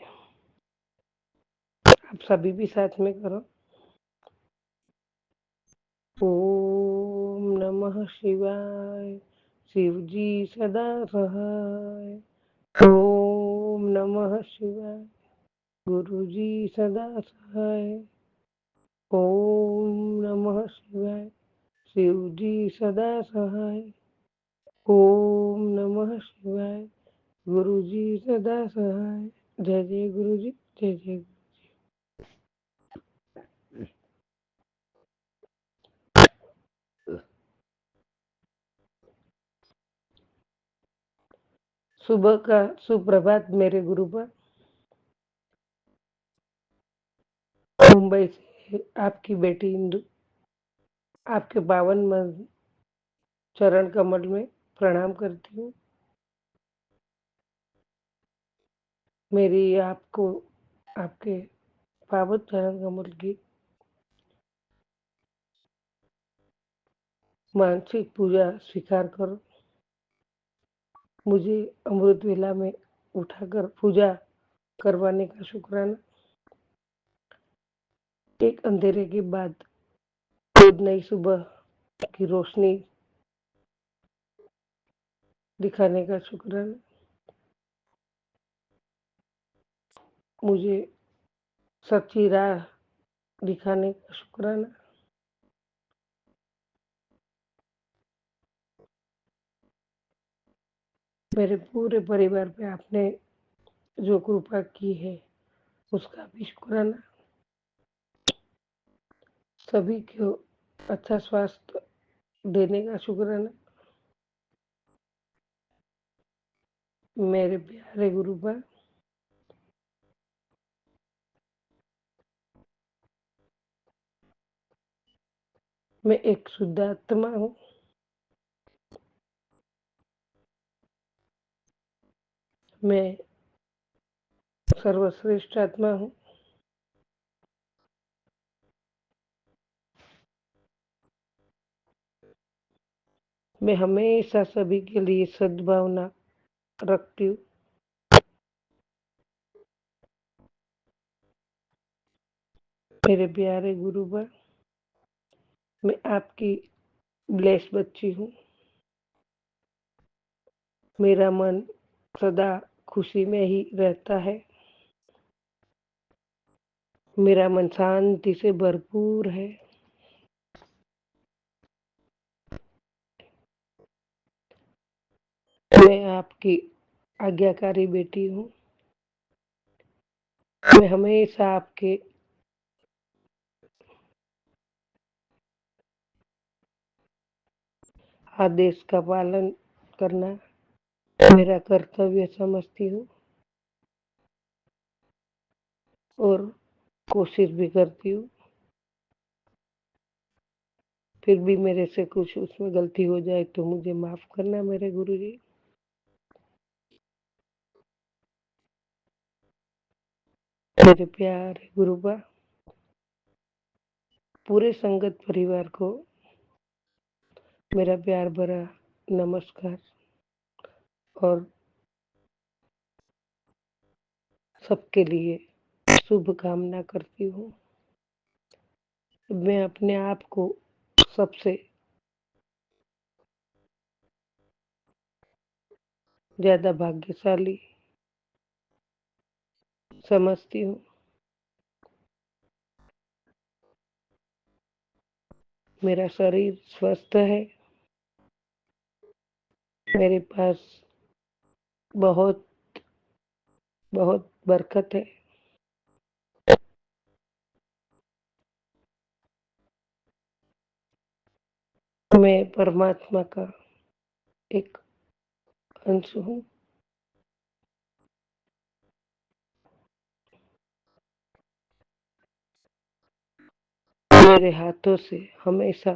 आप सभी भी साथ में करो। ओम नमः शिवाय, शिव जी सदा सहाय। ओम नमः शिवाय, गुरु जी सदा सहाय। ओम नमः शिवाय, शिव जी सदा सहाय। ओम नमः शिवाय, गुरु जी सदा सहाय। जय जय गुरु जी, जय जय। सुबह का सुप्रभात मेरे गुरु पर। मुंबई से आपकी बेटी इंदु आपके पावन चरण कमल में प्रणाम करती हूँ। मेरी आपको आपके पावन चरण कमल की मानसिक पूजा स्वीकार करो। मुझे अमृत वेला में उठाकर पूजा करवाने का शुक्राना। एक अंधेरे के बाद रोज नई सुबह की रोशनी दिखाने का शुक्राना, मुझे सच्ची राह दिखाने का शुक्राना, मेरे पूरे परिवार पे आपने जो कृपा की है उसका भी शुक्राना, सभी को अच्छा स्वास्थ्य देने का शुक्राना, मेरे प्यारे गुरुबा, मैं एक शुद्ध आत्मा हूँ, मैं सर्वश्रेष्ठ आत्मा हूँ, मैं हमेशा सभी के लिए सद्भावना रखती हूँ, मेरे प्यारे गुरुबा, मैं आपकी ब्लेस बच्ची हूँ, मेरा मन सदा खुशी में ही रहता है, मेरा मन शांति से भरपूर है, मैं आपकी आज्ञाकारी बेटी हूँ, मैं हमेशा आपके आदेश का पालन करना मेरा कर्तव्य समझती हूँ और कोशिश भी करती हूँ, फिर भी मेरे से कुछ उसमें गलती हो जाए तो मुझे माफ करना मेरे गुरुजी। मेरे प्यारे गुरुबा, पूरे संगत परिवार को मेरा प्यार भरा नमस्कार और सबके लिए शुभ कामना करती हूँ। मैं अपने आप को सबसे ज्यादा भाग्यशाली समझती हूँ। मेरा शरीर स्वस्थ है, मेरे पास बहुत बहुत बरकत है, मैं परमात्मा का एक अंश हूँ, मेरे हाथों से हमेशा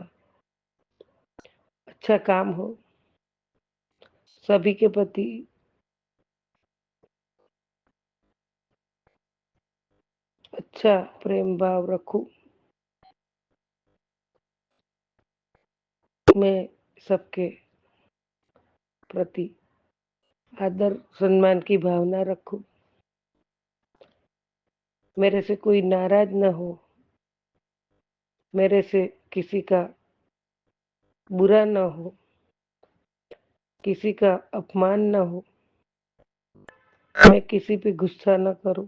अच्छा काम हो, सभी के प्रति अच्छा प्रेम भाव रखूं, मैं सबके प्रति आदर सम्मान की भावना रखूं, मेरे से कोई नाराज न हो, मेरे से किसी का बुरा न हो, किसी का अपमान न हो, मैं किसी पे गुस्सा न करूं,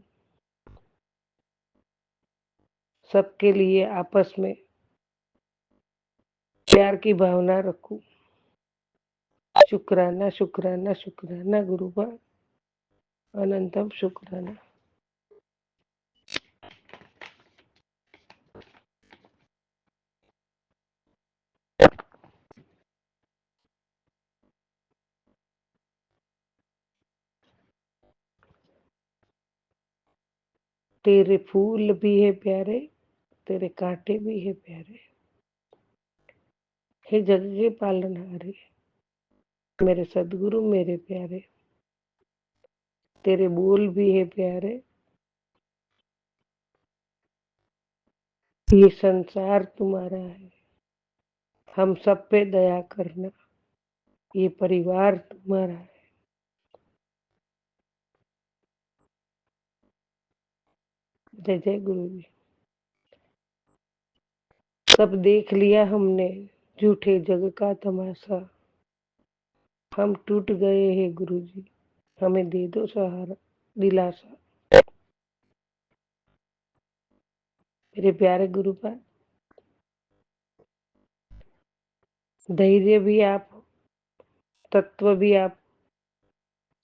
सबके लिए आपस में प्यार की भावना रखूं। शुक्राना शुक्राना शुक्राना गुरुबा, अनंतम शुक्राना। तेरे फूल भी है प्यारे, तेरे कांटे भी है प्यारे, हे जग के पालनहारे, मेरे सदगुरु मेरे प्यारे, तेरे बोल भी है प्यारे, ये संसार तुम्हारा है, हम सब पे दया करना, ये परिवार तुम्हारा है। जय जय गुरु जी। सब देख लिया हमने झूठे जग का तमाशा, हम टूट गए हैं गुरुजी, हमें दे दो सहारा, दिलासा। मेरे प्यारे गुरुपाद, धैर्य भी आप, तत्व भी आप,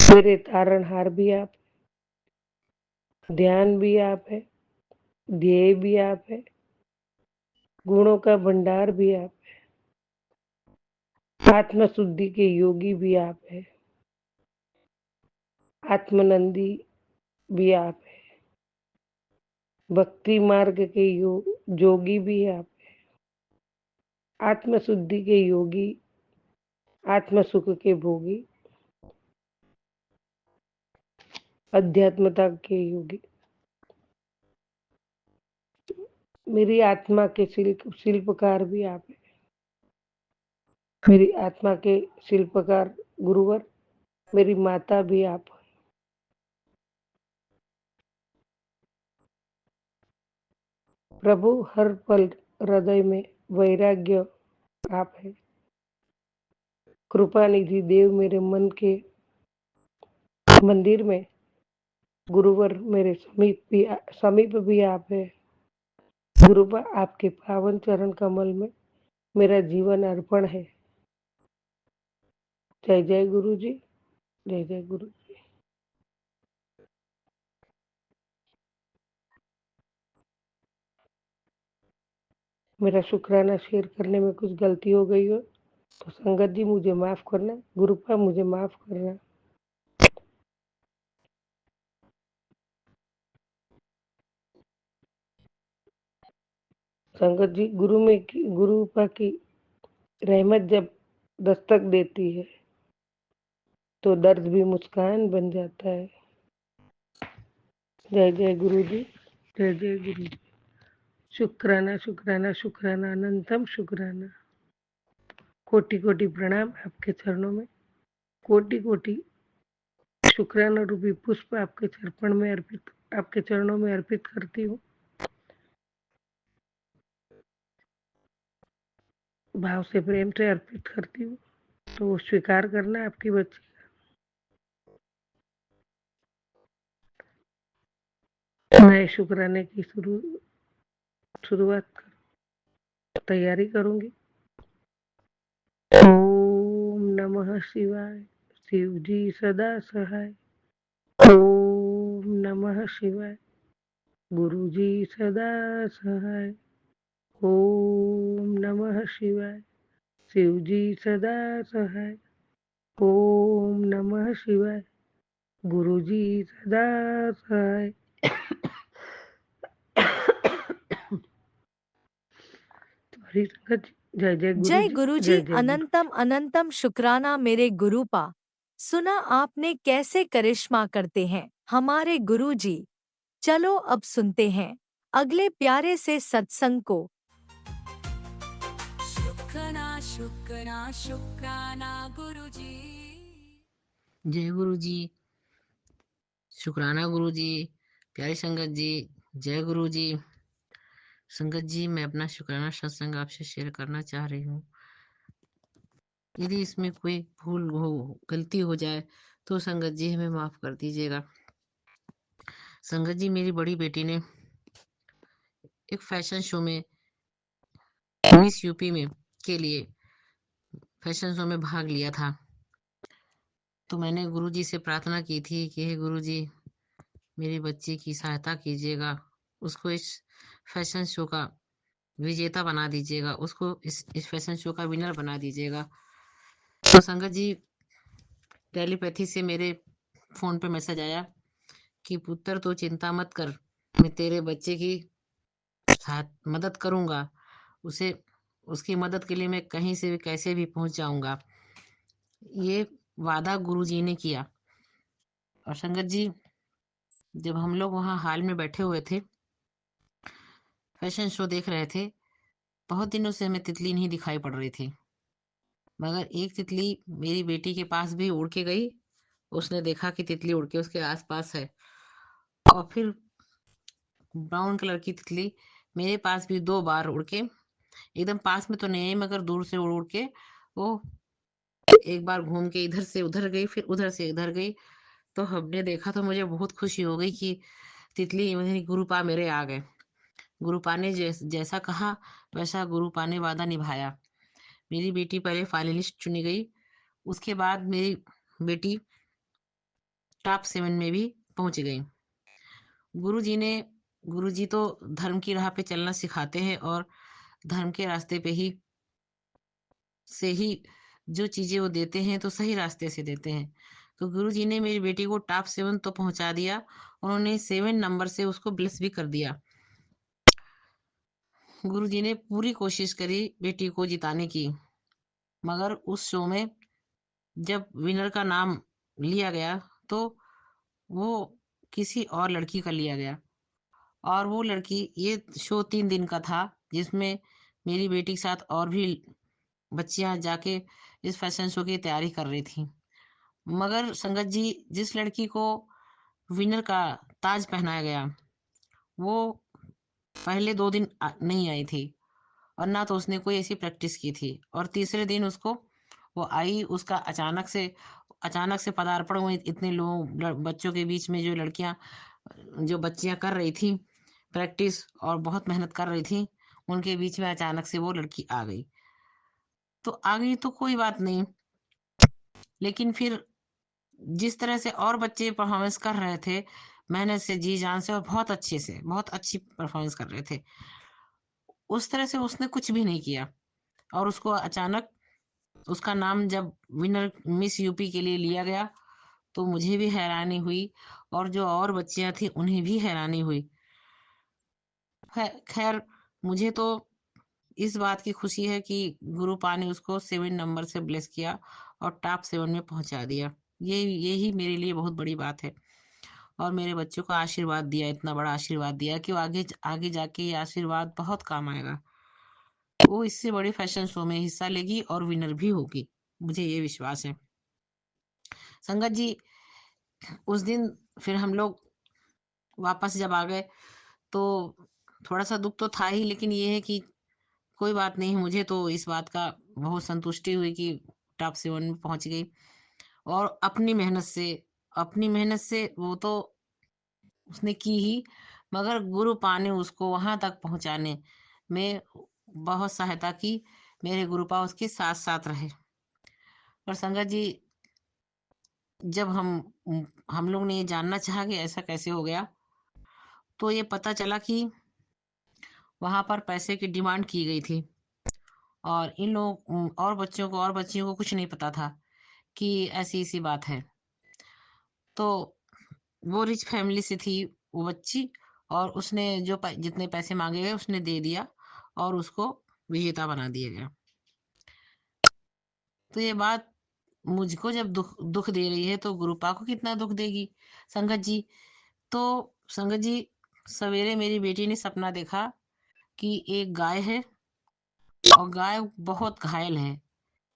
मेरे तारणहार भी आप, ध्यान भी आप है, ध्येय भी आप है, गुणों का भंडार भी आप है, आत्म शुद्धि के योगी भी आप है, आत्मनंदी भी आप है, भक्ति मार्ग के जोगी भी आप है, आत्म शुद्धि के योगी, आत्म सुख के भोगी, अध्यात्मता के योगी, मेरी आत्मा के शिल्पकार भी आप है, मेरी आत्मा के शिल्पकार गुरुवर, मेरी माता भी आप है। प्रभु हर पल हृदय में वैराग्य आप है, कृपा निधि देव मेरे मन के मंदिर में, गुरुवर मेरे समीप भी आप है। गुरुवा आपके पावन चरण कमल में मेरा जीवन अर्पण है। जय जय गुरु जी, जय जय गुरु जी। मेरा शुक्राना शेयर करने में कुछ गलती हो गई हो तो संगत जी मुझे माफ करना, गुरुपा मुझे माफ करना। संगत जी, गुरुपा की रहमत जब दस्तक देती है तो दर्द भी मुस्कान बन जाता है। जय जय गुरु जी, जय जय गुरु जी। शुक्राना शुक्राना शुक्राना, अनंतम शुक्राना। कोटि कोटि प्रणाम आपके चरणों में, कोटि कोटि शुक्राना रूपी पुष्प आपके चरणों में अर्पित करती हूँ। भाव से प्रेम से अर्पित करती हूँ, तो वो स्वीकार करना आपकी बच्ची। नए शुक्राने की शुरुआत तैयारी करूंगी। ओम नमः शिवाय, शिव जी सदा सहाय। ओम नमः शिवाय, गुरु जी सदा सहाय। ओम नमः शिवाय, शिव जी सदा सहाय। ओम नमः शिवाय, गुरु जी सदा सहाय। हरी संगत जी, जय जय गुरु जय जी, गुरुजी, जय जय गुरु। अनंतम अनंतम शुक्राना मेरे गुरुपा। सुना आपने कैसे करिश्मा करते हैं हमारे गुरुजी। चलो अब सुनते हैं अगले प्यारे से सत्संग को। शुक्राना शुक्राना शुक्राना गुरुजी। जय गुरु जी, शुक्राना गुरु जी, प्यारी संगत जी, जय गुरु जी। संगत जी, मैं अपना शुक्राना सत्संग आपसे शेयर करना चाह रही हूँ। यदि इसमें कोई भूल हो, गलती हो जाए तो संगत जी हमें माफ कर दीजिएगा। संगत जी, मेरी बड़ी बेटी ने एक फैशन शो में मिस यूपी में के लिए फैशन शो में भाग लिया था। तो मैंने गुरुजी से प्रार्थना की थी कि हे गुरुजी, मेरी बच्ची की सहायता कीजिएगा, उसको इस फैशन शो का विजेता बना दीजिएगा, उसको इस फैशन शो का विनर बना दीजिएगा। तो संगत जी, टेलीपैथी से मेरे फोन पे मैसेज आया कि पुत्र तो चिंता मत कर, मैं तेरे बच्चे की मदद करूंगा, उसे उसकी मदद के लिए मैं कहीं से भी कैसे भी पहुंच जाऊंगा। ये वादा गुरुजी ने किया। और संगत जी, जब हम लोग वहां हाल में बैठे हुए थे, फैशन शो देख रहे थे, बहुत दिनों से हमें तितली नहीं दिखाई पड़ रही थी, मगर एक तितली मेरी बेटी के पास भी उड़ के गई। उसने देखा कि तितली उड़ के उसके आसपास है, और फिर ब्राउन कलर की तितली मेरे पास भी 2 बार उड़ के, एकदम पास में तो नहीं आई मगर दूर से उड़ उड़ के वो एक बार घूम के इधर से उधर गई, फिर उधर से इधर गई। तो हमने देखा तो मुझे बहुत खुशी हो गई कि तितली मेरी गुरुपा मेरे आ गए। गुरुपा ने जैसा कहा वैसा गुरुपा ने वादा निभाया। मेरी बेटी पहले फाइनलिस्ट चुनी गई, उसके बाद मेरी बेटी टॉप 7 में भी पहुंच गई। गुरुजी ने गुरुजी तो धर्म की राह पे चलना सिखाते हैं और धर्म के रास्ते पे ही से ही जो चीजें वो देते हैं तो सही रास्ते से देते हैं। तो गुरुजी ने मेरी बेटी को टॉप 7 तो पहुंचा दिया। उन्होंने 7 नंबर से उसको ब्लेस भी कर दिया। गुरुजी ने पूरी कोशिश करी बेटी को जिताने की, मगर उस शो में जब विनर का नाम लिया गया तो वो किसी और लड़की का लिया गया। और वो लड़की, ये शो 3 दिन का था जिसमें मेरी बेटी के साथ और भी बच्चियां जाके इस फैशन शो की तैयारी कर रही थी। मगर संगत जी, जिस लड़की को विनर का ताज पहनाया गया वो पहले 2 दिन नहीं आई थी और ना तो उसने कोई ऐसी प्रैक्टिस की थी। और तीसरे दिन उसको वो आई, उसका अचानक से पदार्पण हुई इतने लोग बच्चों के बीच में। जो बच्चियां कर रही थी प्रैक्टिस और बहुत मेहनत कर रही थी, उनके बीच में अचानक से वो लड़की आ गई। तो आ गई तो कोई बात नहीं, लेकिन फिर जिस तरह से और बच्चे परफॉर्मेंस कर रहे थे मेहनत से, जी जान से, और बहुत अच्छे से, बहुत अच्छी परफॉर्मेंस कर रहे थे, उस तरह से उसने कुछ भी नहीं किया। और उसको अचानक उसका नाम जब विनर मिस यूपी के लिए लिया गया तो मुझे भी हैरानी हुई और जो और बच्चियां थी उन्हें भी हैरानी हुई। खैर, मुझे तो इस बात की खुशी है कि गुरुपा ने उसको 7 नंबर से ब्लेस किया और टॉप 7 में पहुंचा दिया। यही मेरे लिए बहुत बड़ी बात है। और मेरे बच्चों को आशीर्वाद दिया, इतना बड़ा आशीर्वाद दिया कि वो आगे आगे जाके ये आशीर्वाद बहुत काम आएगा। वो इससे बड़े फैशन शो में हिस्सा लेगी और विनर भी होगी, मुझे ये विश्वास है। संगत जी, उस दिन फिर हम लोग वापस जब आ गए तो थोड़ा सा दुख तो था ही, लेकिन ये है कि कोई बात नहीं, मुझे तो इस बात का बहुत संतुष्टि हुई कि टॉप 7 में पहुंच गई। और अपनी मेहनत से वो तो उसने की ही, मगर गुरुपा ने उसको वहां तक पहुंचाने में बहुत सहायता की। मेरे गुरुपा उसके साथ साथ रहे। और संगत जी, जब हम लोग ने ये जानना चाहा कि ऐसा कैसे हो गया, तो ये पता चला कि वहां पर पैसे की डिमांड की गई थी और इन लोग और बच्चियों को कुछ नहीं पता था कि ऐसी ऐसी बात है। तो वो रिच फैमिली से थी वो बच्ची, और उसने जितने पैसे मांगे गए उसने दे दिया और उसको विजेता बना दिया गया। तो ये बात मुझको जब दुख दे रही है तो गुरुपा को कितना दुख देगी संगत जी। तो संगत जी, सवेरे मेरी बेटी ने सपना देखा कि एक गाय है और गाय बहुत घायल है,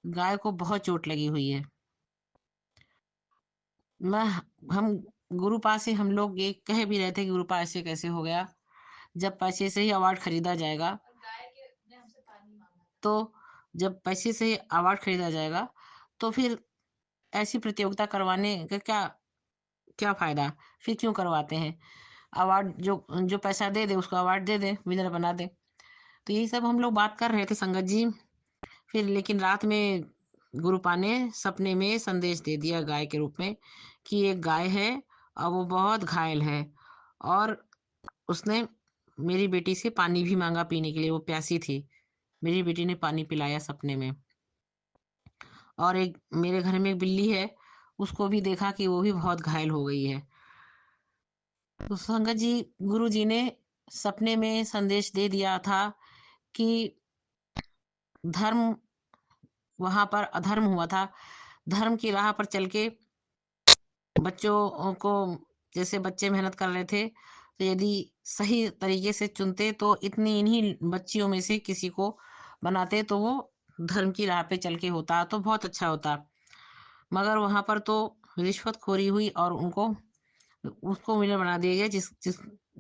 गाय को बहुत चोट लगी हुई है। मैं हम गुरुपा से हम लोग ये कह भी रहे थे कि गुरुपा ऐसे कैसे हो गया, जब पैसे से ही अवार्ड खरीदा जाएगा तो जब पैसे से ही अवार्ड खरीदा जाएगा तो फिर ऐसी प्रतियोगिता करवाने का क्या क्या फायदा, फिर क्यों करवाते हैं। अवार्ड जो जो पैसा दे दे उसको अवार्ड दे दे, विनर बना दे। तो यही सब हम लोग बात कर रहे थे संगत जी। फिर लेकिन रात में गुरुपा ने सपने में संदेश दे दिया गाय के रूप में कि एक गाय है और वो बहुत घायल है। और उसने मेरी बेटी से पानी भी मांगा पीने के लिए, वो प्यासी थी। मेरी बेटी ने पानी पिलाया सपने में। और एक मेरे घर में एक बिल्ली है, उसको भी देखा कि वो भी बहुत घायल हो गई है। तो संगत जी, गुरु जी ने सपने में संदेश दे दिया था कि धर्म, वहां पर अधर्म हुआ था। धर्म की राह पर चल के बच्चों को, जैसे बच्चे मेहनत कर रहे थे, तो यदि सही तरीके से चुनते तो इतनी इन्हीं बच्चियों में से किसी को बनाते तो वो धर्म की राह पे चल के होता तो बहुत अच्छा होता। मगर वहां पर तो रिश्वतखोरी हुई और उसको विनर बना दिया गया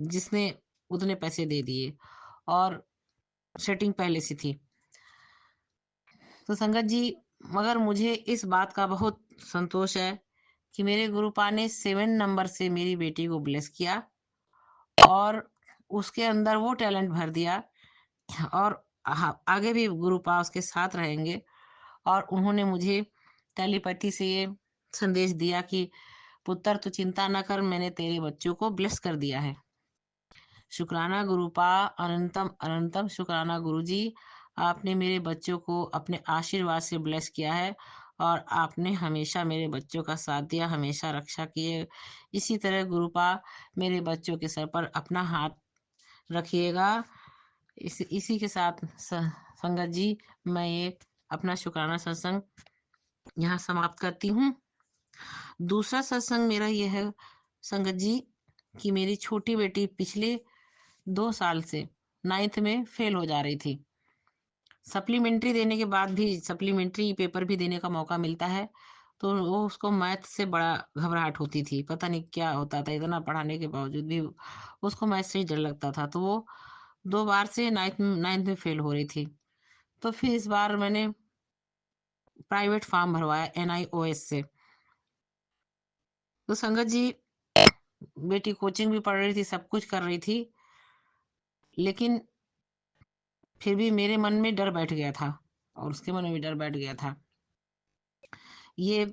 जिसने उतने पैसे दे दिए और सेटिंग पहले से थी। तो संगत जी, मगर मुझे इस बात का बहुत संतोष है कि मेरे गुरुपा ने 7 नंबर से मेरी बेटी को ब्लेस किया और उसके अंदर वो टैलेंट भर दिया और आगे भी गुरुपा उसके साथ रहेंगे। और उन्होंने मुझे टेलीपैथी से ये संदेश दिया कि पुत्र तू चिंता न कर, मैंने तेरे बच्चों को ब्लेस कर दिया है। शुक्राना गुरुपा, अनंतम अनंतम शुक्राना गुरुजी, आपने मेरे बच्चों को अपने आशीर्वाद से ब्लेस किया है और आपने हमेशा मेरे बच्चों का साथ दिया, हमेशा रक्षा किए। इसी तरह गुरुपा मेरे बच्चों के सर पर अपना हाथ रखिएगा। इसी के साथ संगत जी, मैं ये अपना शुक्राना सत्संग यहाँ समाप्त करती हूँ। दूसरा सत्संग मेरा ये है संगत जी कि मेरी छोटी बेटी पिछले 2 साल से 9th में फेल हो जा रही थी। सप्लीमेंट्री देने के बाद भी सप्लीमेंट्री पेपर भी देने का मौका मिलता है, तो वो उसको मैथ से बड़ा घबराहट होती थी। पता नहीं क्या होता था, इतना पढ़ाने के बावजूद भी उसको मैथ से ही डर लगता था। तो वो 2 बार से 9th में फेल हो रही थी। तो फिर इस बार मैंने प्राइवेट फॉर्म भरवाया NIOS से। तो संगत जी, बेटी कोचिंग भी पढ़ रही थी, सब कुछ कर रही थी, लेकिन फिर भी मेरे मन में डर बैठ गया था और उसके मन में भी डर बैठ गया था। ये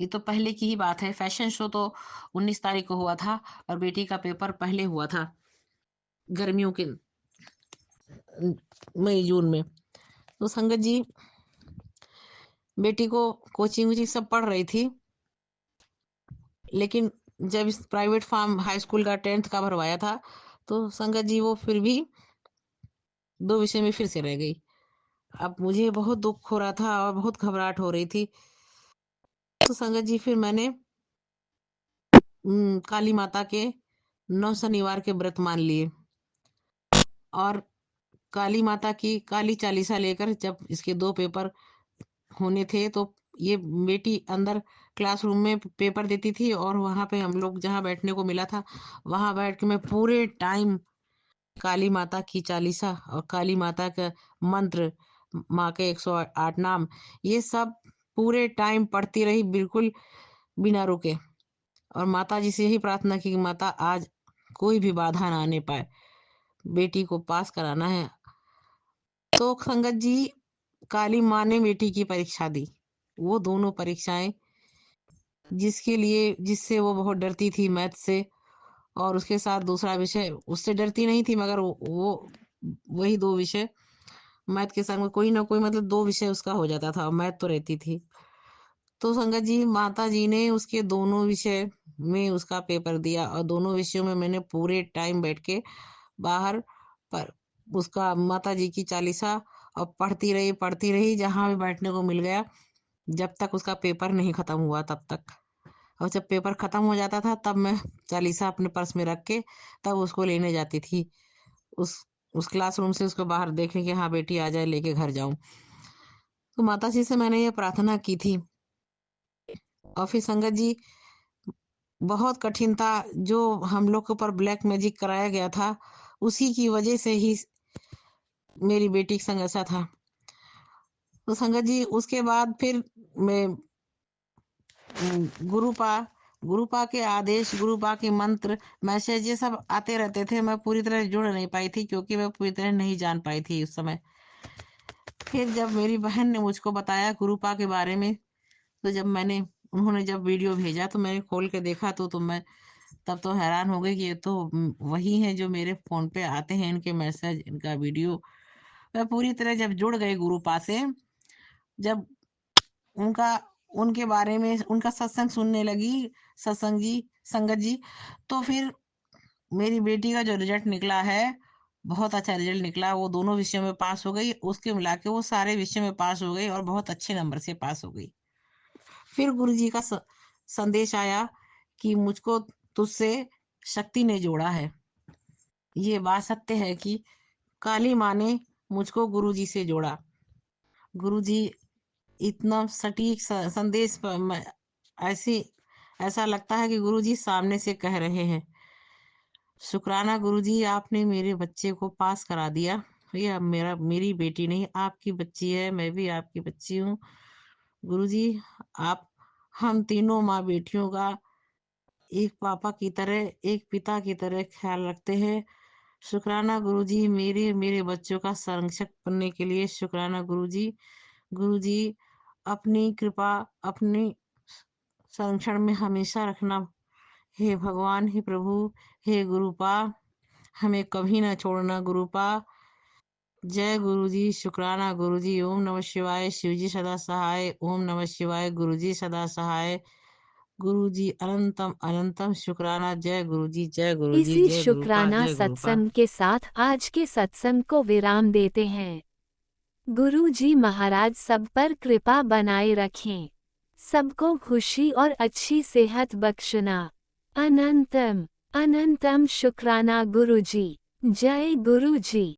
तो पहले की ही बात है। फैशन शो तो 19 तारीख को हुआ था और बेटी का पेपर पहले हुआ था, गर्मियों के मई जून में। तो संगत जी, बेटी को कोचिंग वोचिंग सब पढ़ रही थी, लेकिन जब इस प्राइवेट फॉर्म हाई स्कूल का 10th का भरवाया था, तो संगत जी वो फिर भी 2 विषय में फिर से रह गई। अब मुझे बहुत दुख हो रहा था और बहुत घबराहट हो रही थी। तो संगत जी, फिर मैंने काली माता के 9 शनिवार के व्रत मान लिए और काली माता की काली चालीसा लेकर जब इसके 2 पेपर होने थे, तो ये बेटी अंदर क्लासरूम में पेपर देती थी और वहां पे हम लोग जहाँ बैठने को मिला था, वहां बैठ के मैं पूरे टाइम काली माता की चालीसा और काली माता का मंत्र, माँ के 108 नाम, ये सब पूरे टाइम पढ़ती रही, बिल्कुल बिना रुके। और माता जी से यही प्रार्थना की कि माता आज कोई भी बाधा ना आने पाए, बेटी को पास कराना है। तो संगत जी, काली माँ ने बेटी की परीक्षा दी। वो दोनों परीक्षाएं जिससे वो बहुत डरती थी, मैथ से, और उसके साथ दूसरा विषय उससे डरती नहीं थी, मगर वही 2 विषय मैथ के साथ में कोई ना कोई, मतलब 2 विषय उसका हो जाता था और मैथ तो रहती थी। तो संगत जी, माता जी ने उसके दोनों विषय में उसका पेपर दिया और दोनों विषयों में मैंने पूरे टाइम बैठ के बाहर पर उसका माता जी की चालीसा और पढ़ती रही जहां भी बैठने को मिल गया, जब तक उसका पेपर नहीं खत्म हुआ तब तक। और जब पेपर खत्म हो जाता था, तब मैं चालीसा अपने पर्स में रख के तब उसको लेने जाती थी, उस उस क्लासरूम से उसको बाहर देखने के, हाँ बेटी आ जाए, लेके घर जाऊं। तो माता जी से मैंने ये प्रार्थना की थी। और फिर संगत जी, बहुत कठिन था, जो हम लोग के ऊपर ब्लैक मैजिक कराया गया था, उसी की वजह से ही मेरी बेटी के संग ऐसा था। तो संगत जी, उसके बाद फिर मैं गुरुपा गुरुपा के आदेश, गुरुपा के मंत्र, मैसेज, ये सब आते रहते थे। मैं पूरी तरह जुड़ नहीं पाई थी क्योंकि मैं पूरी तरह नहीं जान पाई थी उस समय। फिर जब मेरी बहन ने मुझको बताया गुरुपा के बारे में, तो उन्होंने जब वीडियो भेजा तो मैंने खोल के देखा, तो मैं तब तो हैरान हो गई कि ये तो वही है जो मेरे फोन पे आते हैं, इनके मैसेज, इनका वीडियो। मैं पूरी तरह जब जुड़ गई गुरुपा से, जब उनका उनके बारे में उनका सत्संग सुनने लगी, संगत जी, तो फिर मेरी बेटी का जो रिजल्ट निकला है, बहुत अच्छा रिजल्ट निकला। वो दोनों विषयों में पास हो गई, उसके मिला के वो सारे विषयों में पास हो गई और बहुत अच्छे नंबर से पास हो गई। फिर गुरु जी का संदेश आया कि मुझको तुझसे शक्ति ने जोड़ा है। ये बात सत्य है कि काली माँ ने मुझको गुरु जी से जोड़ा। गुरु जी इतना सटीक संदेश ऐसी ऐसा लगता है कि गुरु जी सामने से कह रहे हैं। शुक्राना गुरु जी, आपने मेरे बच्चे को पास करा दिया। ये मेरी बेटी नहीं, आपकी बच्ची है, मैं भी आपकी बच्ची हूँ। गुरुजी, आप हम तीनों माँ बेटियों का एक पापा की तरह, एक पिता की तरह ख्याल रखते हैं। शुक्राना गुरुजी, मेरे बच्चों का संरक्षक बनने के लिए शुक्राना गुरुजी। गुरुजी, अपनी कृपा अपनी संरक्षण में हमेशा रखना। हे भगवान, हे प्रभु, हे गुरुपा, हमें कभी ना छोड़ना गुरुपा। जय गुरुजी, शुक्राना गुरुजी। ओम नमः शिवाय, शिवजी सदा सहाय। ओम नमः शिवाय, गुरुजी सदा सहाय। गुरुजी अनंतम अनंतम शुक्राना। जय गुरुजी, जय गुरुजी, इसी जय गुरुपा, शुक्राना जय गुरुपा। सत्संग के साथ आज के सत्संग को विराम देते हैं। गुरु जी महाराज सब पर कृपा बनाए रखें, सबको खुशी और अच्छी सेहत बख्शना। अनंतम अनंतम शुक्राना गुरु जी। जय गुरु जी।